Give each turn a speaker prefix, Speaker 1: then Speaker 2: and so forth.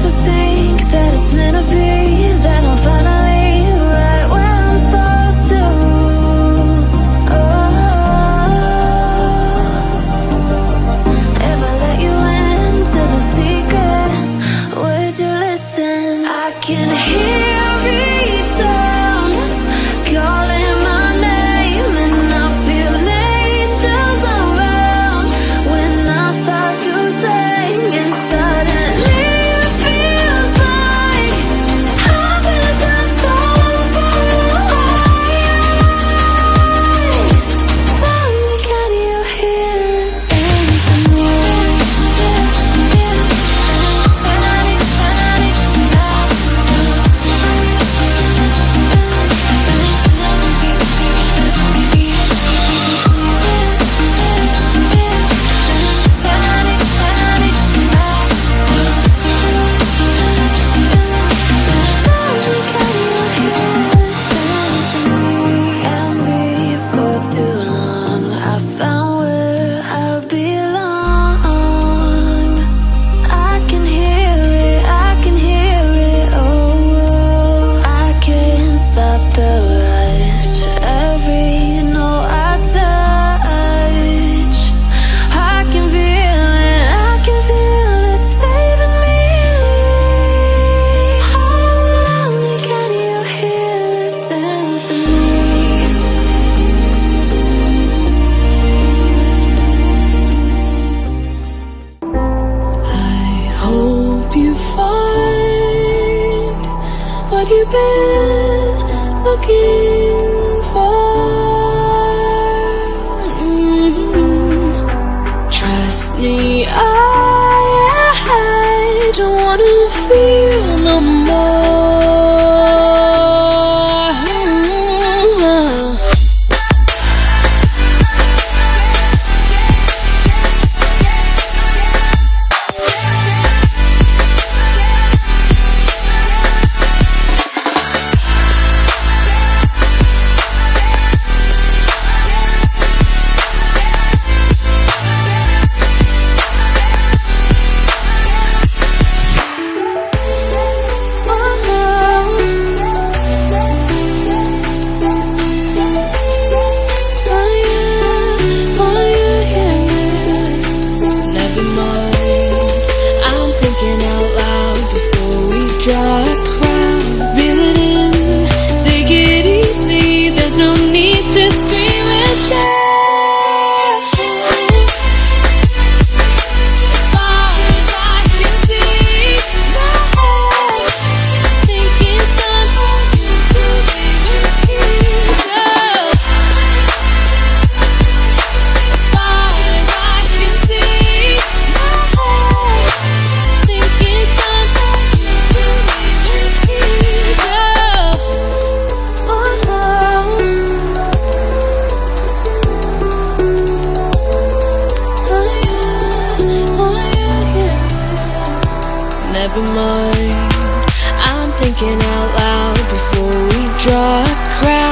Speaker 1: but think that it's meant to be, that I'm finally right where I'm supposed to. If I let you into the secret, would you listen? I can hear each sound calling my name, and I feel angels around when I start to sing, and suddenly it feels like heaven's not so far away. Tell me, can you hear the symphony? And before too long, I found where I belong. I can hear it, I can hear it, oh, I can't stop the rush. Every note I touch, I can feel it saving me. Tell me, can you hear the symphony? I hope you find what you've been looking for. Trust me, I don't wanna feel no more. Never mind, I'm thinking out loud before we draw a crowd. Reel it in, take it easy, there's no need to scream and shout. As far as I can see, my head thinking it's time for you to leave in peace. As far as I can see, my head thinking it's time for you to leave in peace. Never mind, I'm thinking out loud before we draw a crowd.